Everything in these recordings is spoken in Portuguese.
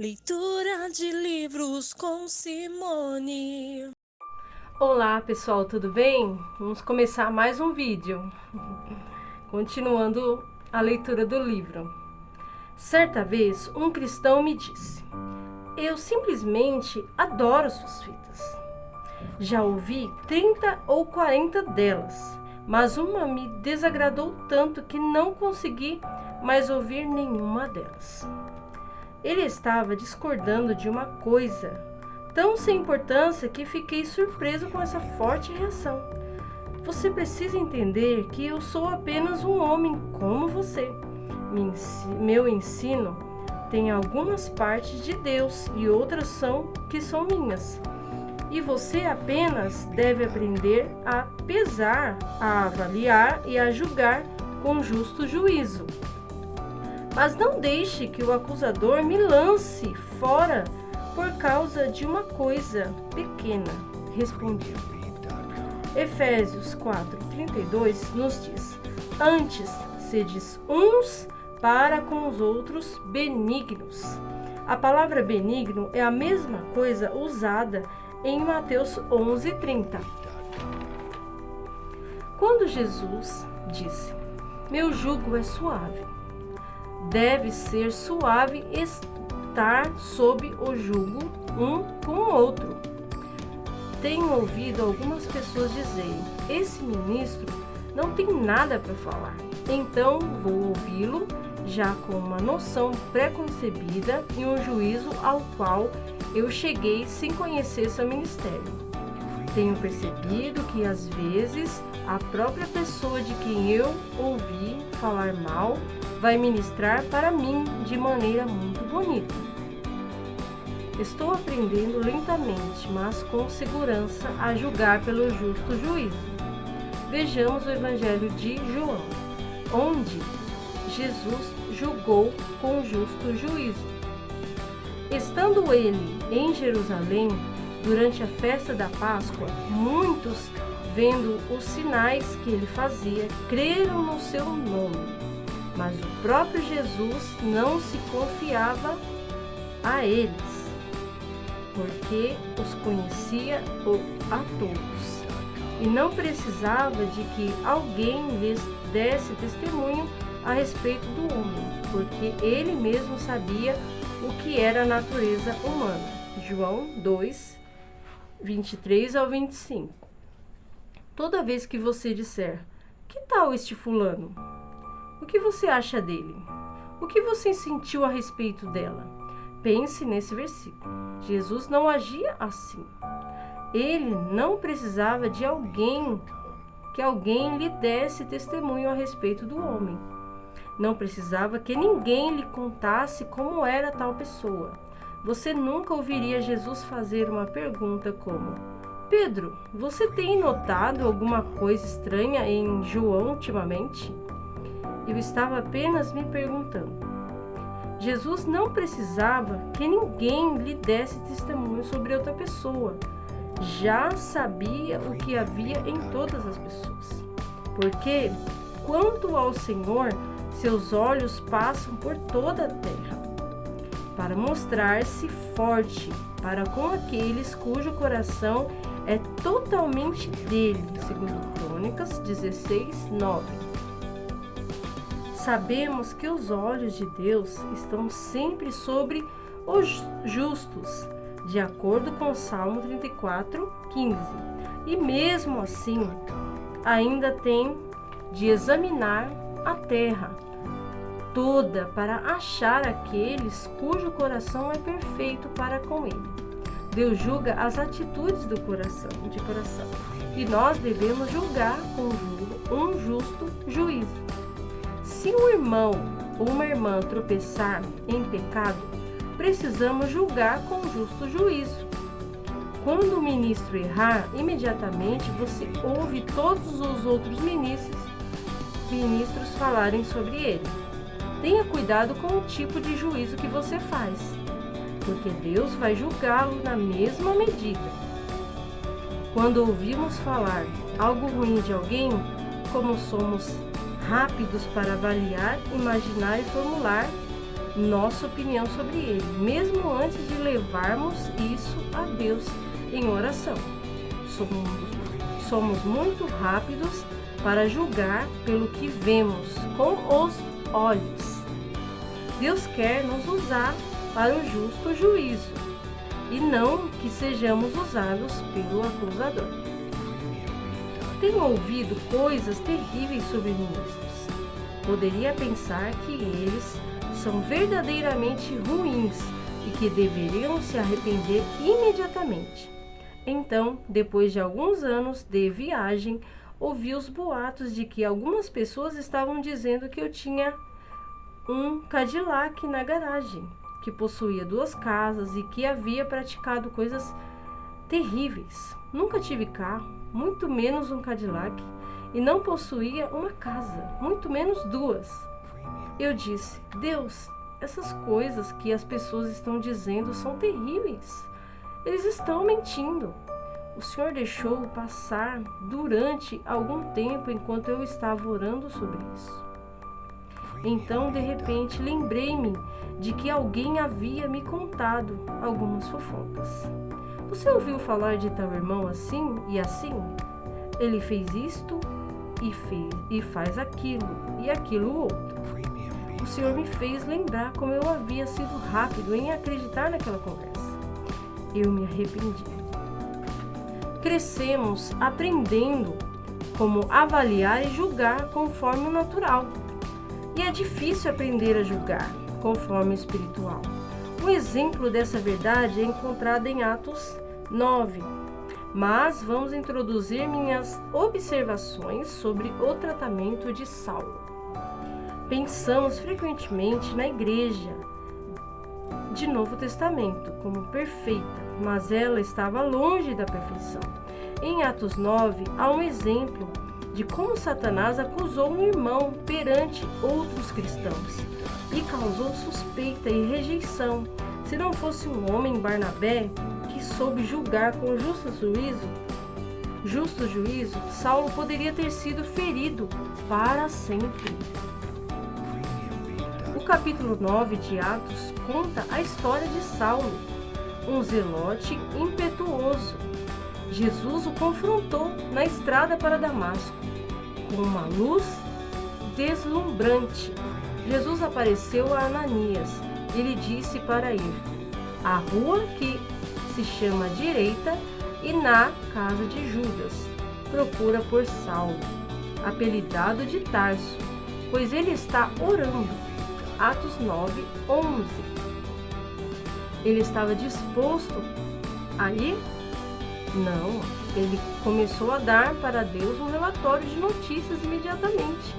Leitura de livros com Simone. Olá pessoal, tudo bem? Vamos começar mais um vídeo, continuando a leitura do livro. Certa vez um cristão me disse: eu simplesmente adoro suas fitas. Já ouvi 30 ou 40 delas, mas uma me desagradou tanto que não consegui mais ouvir nenhuma delas. Ele estava discordando de uma coisa tão sem importância que fiquei surpreso com essa forte reação. Você precisa entender que eu sou apenas um homem como você. Meu ensino tem algumas partes de Deus e outras que são minhas. E você apenas deve aprender a pesar, a avaliar e a julgar com justo juízo. Mas não deixe que o acusador me lance fora por causa de uma coisa pequena, respondi. Efésios 4:32 nos diz: antes, sedes uns para com os outros benignos. A palavra benigno é a mesma coisa usada em Mateus 11:30. Quando Jesus disse: meu jugo é suave, deve ser suave estar sob o jugo um com o outro. Tenho ouvido algumas pessoas dizerem: esse ministro não tem nada para falar, então vou ouvi-lo já com uma noção pré-concebida e um juízo ao qual eu cheguei sem conhecer seu ministério. Tenho percebido que às vezes a própria pessoa de quem eu ouvi falar mal vai ministrar para mim de maneira muito bonita. Estou aprendendo lentamente, mas com segurança, a julgar pelo justo juízo. Vejamos o Evangelho de João, onde Jesus julgou com justo juízo. Estando ele em Jerusalém, durante a festa da Páscoa, muitos, vendo os sinais que ele fazia, creram no seu nome. Mas o próprio Jesus não se confiava a eles, porque os conhecia a todos, e não precisava de que alguém lhes desse testemunho a respeito do homem, porque ele mesmo sabia o que era a natureza humana. João 2:23-25. Toda vez que você disser: que tal este fulano? O que você acha dele? O que você sentiu a respeito dela? Pense nesse versículo. Jesus não agia assim. Ele não precisava de que alguém lhe desse testemunho a respeito do homem. Não precisava que ninguém lhe contasse como era tal pessoa. Você nunca ouviria Jesus fazer uma pergunta como: Pedro, você tem notado alguma coisa estranha em João ultimamente? Eu estava apenas me perguntando. Jesus não precisava que ninguém lhe desse testemunho sobre outra pessoa. Já sabia o que havia em todas as pessoas. Porque, quanto ao Senhor, seus olhos passam por toda a terra, para mostrar-se forte para com aqueles cujo coração é totalmente dele, segundo Crônicas 16:9. Sabemos que os olhos de Deus estão sempre sobre os justos, de acordo com Salmo 34:15. E mesmo assim, ainda tem de examinar a terra toda para achar aqueles cujo coração é perfeito para com ele. Deus julga as atitudes de coração, e nós devemos julgar com um justo juízo. Se um irmão ou uma irmã tropeçar em pecado, precisamos julgar com justo juízo. Quando o ministro errar, imediatamente você ouve todos os outros ministros falarem sobre ele. Tenha cuidado com o tipo de juízo que você faz, porque Deus vai julgá-lo na mesma medida. Quando ouvimos falar algo ruim de alguém, como somos rápidos para avaliar, imaginar e formular nossa opinião sobre ele, mesmo antes de levarmos isso a Deus em oração. Somos muito rápidos para julgar pelo que vemos com os olhos. Deus quer nos usar para o justo juízo e não que sejamos usados pelo acusador. Tenho ouvido coisas terríveis sobre ministros. Poderia pensar que eles são verdadeiramente ruins e que deveriam se arrepender imediatamente. Então, depois de alguns anos de viagem, ouvi os boatos de que algumas pessoas estavam dizendo que eu tinha um Cadillac na garagem, que possuía 2 casas e que havia praticado coisas terríveis. Nunca tive carro, muito menos um Cadillac, e não possuía uma casa, muito menos 2. Eu disse: Deus, essas coisas que as pessoas estão dizendo são terríveis. Eles estão mentindo. O Senhor deixou passar durante algum tempo enquanto eu estava orando sobre isso. Então, de repente, lembrei-me de que alguém havia me contado algumas fofocas. Você ouviu falar de tal irmão assim e assim? Ele fez isto e faz aquilo e aquilo outro. O Senhor me fez lembrar como eu havia sido rápido em acreditar naquela conversa. Eu me arrependi. Crescemos aprendendo como avaliar e julgar conforme o natural. E é difícil aprender a julgar conforme o espiritual. Um exemplo dessa verdade é encontrado em Atos 9. Mas vamos introduzir minhas observações sobre o tratamento de Saulo. Pensamos frequentemente na igreja de Novo Testamento como perfeita, mas ela estava longe da perfeição. Em Atos 9, há um exemplo de como Satanás acusou um irmão perante outros cristãos e causou suspeita e rejeição. Se não fosse um homem, Barnabé, que soube julgar com justo juízo, Saulo poderia ter sido ferido para sempre. O capítulo 9 de Atos conta a história de Saulo, um zelote impetuoso. Jesus o confrontou na estrada para Damasco com uma luz deslumbrante. Jesus apareceu a Ananias e lhe disse para ir à rua que se chama Direita e na casa de Judas. Procura por Saulo, apelidado de Tarso, pois ele está orando. Atos 9, 11. Ele estava disposto a ir? Não, ele começou a dar para Deus um relatório de notícias imediatamente.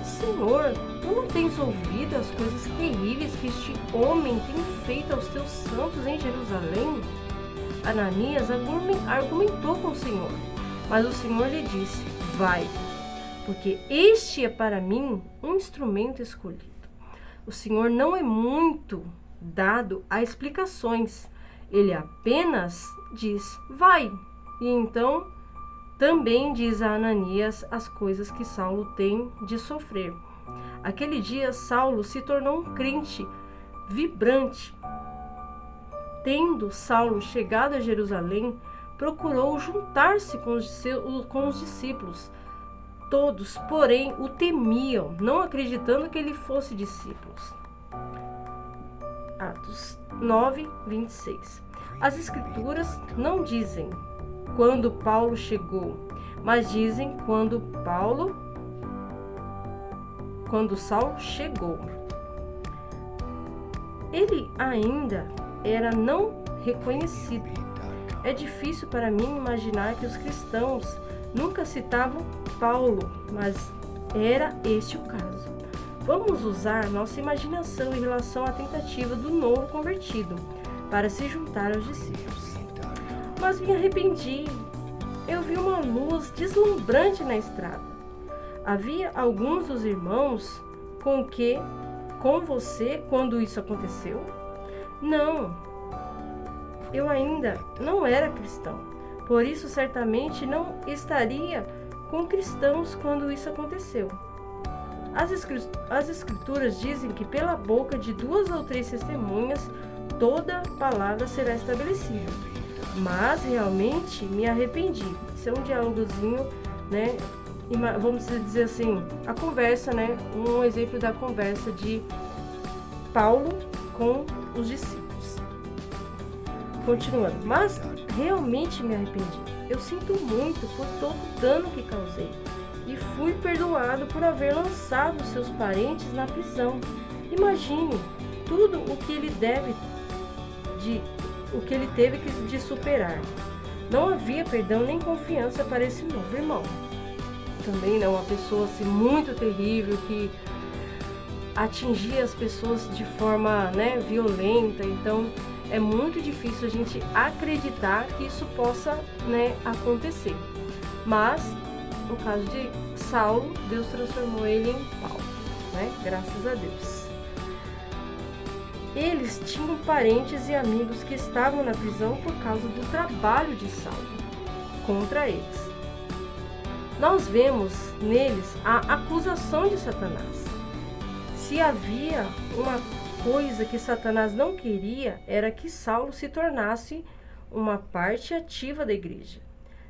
Senhor, tu não tens ouvido as coisas terríveis que este homem tem feito aos teus santos em Jerusalém? Ananias argumentou com o Senhor, mas o Senhor lhe disse: vai, porque este é para mim um instrumento escolhido. O Senhor não é muito dado a explicações, ele apenas diz: vai. E então também diz a Ananias as coisas que Saulo tem de sofrer. Aquele dia, Saulo se tornou um crente vibrante. Tendo Saulo chegado a Jerusalém, procurou juntar-se com os discípulos. Todos, porém, o temiam, não acreditando que ele fosse discípulo. Atos 9, 26. As Escrituras não dizem quando Paulo chegou, mas dizem quando Saulo chegou. Ele ainda era não reconhecido. É difícil para mim imaginar que os cristãos nunca citavam Paulo, mas era este o caso. Vamos usar nossa imaginação em relação à tentativa do novo convertido para se juntar aos discípulos. Mas me arrependi. Eu vi uma luz deslumbrante na estrada. Havia alguns dos irmãos com você quando isso aconteceu? Não. Eu ainda não era cristão. Por isso, certamente não estaria com cristãos quando isso aconteceu. As escrituras dizem que pela boca de 2 ou 3 testemunhas toda palavra será estabelecida. Mas realmente me arrependi. Isso é um diálogozinho, né? Vamos dizer assim, a conversa, né? Um exemplo da conversa de Paulo com os discípulos. Continuando, mas realmente me arrependi. Eu sinto muito por todo o dano que causei e fui perdoado por haver lançado seus parentes na prisão. Imagine tudo o que ele teve de superar. Não havia perdão nem confiança para esse novo irmão. Também não uma pessoa assim, muito terrível que atingia as pessoas de forma, né, violenta. Então é muito difícil a gente acreditar que isso possa, né, acontecer. Mas no caso de Saulo, Deus transformou ele em Paulo, né? Graças a Deus. Eles tinham parentes e amigos que estavam na prisão por causa do trabalho de Saulo contra eles. Nós vemos neles a acusação de Satanás. Se havia uma coisa que Satanás não queria, era que Saulo se tornasse uma parte ativa da igreja.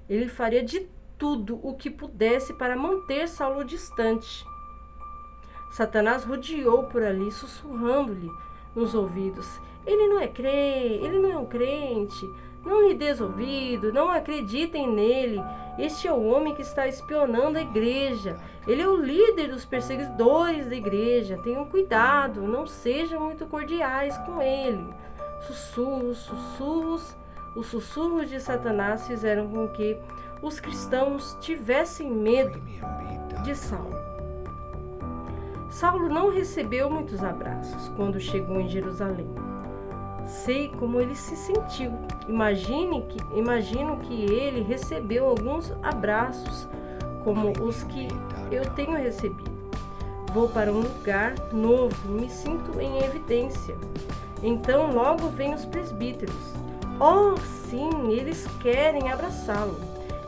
Ele faria de tudo o que pudesse para manter Saulo distante. Satanás rodeou por ali, sussurrando-lhe nos ouvidos: ele não é um crente, não lhe des ouvido, não acreditem nele, este é o homem que está espionando a igreja, ele é o líder dos perseguidores da igreja, tenham cuidado, não sejam muito cordiais com ele. Os sussurros de Satanás fizeram com que os cristãos tivessem medo de Saulo. Saulo não recebeu muitos abraços quando chegou em Jerusalém. Sei como ele se sentiu. Imagino que ele recebeu alguns abraços, como os que eu tenho recebido. Vou para um lugar novo, me sinto em evidência. Então logo vêm os presbíteros. Oh, sim, eles querem abraçá-lo.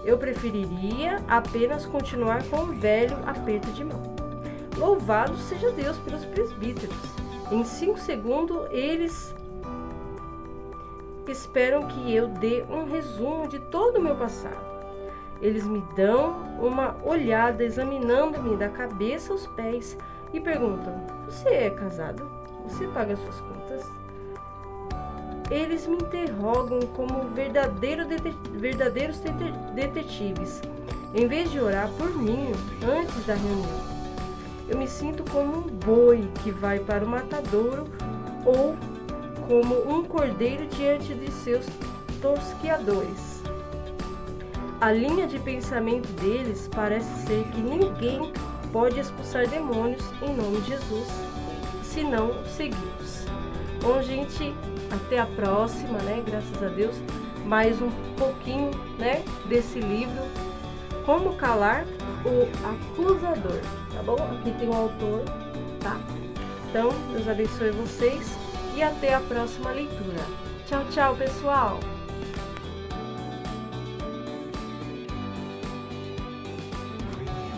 Eu preferiria apenas continuar com o velho aperto de mão. Louvado seja Deus pelos presbíteros. Em 5 segundos, eles esperam que eu dê um resumo de todo o meu passado. Eles me dão uma olhada, examinando-me da cabeça aos pés, e perguntam: você é casado? Você paga suas contas? Eles me interrogam como verdadeiros detetives, em vez de orar por mim antes da reunião. Eu me sinto como um boi que vai para o matadouro ou como um cordeiro diante de seus tosquiadores. A linha de pensamento deles parece ser que ninguém pode expulsar demônios em nome de Jesus, se não segui-los. Bom, gente, até a próxima, né? Graças a Deus, mais um pouquinho, né, desse livro, Como Calar o Acusador, tá bom? Aqui tem o autor, tá? Então, Deus abençoe vocês e até a próxima leitura. Tchau, tchau, pessoal!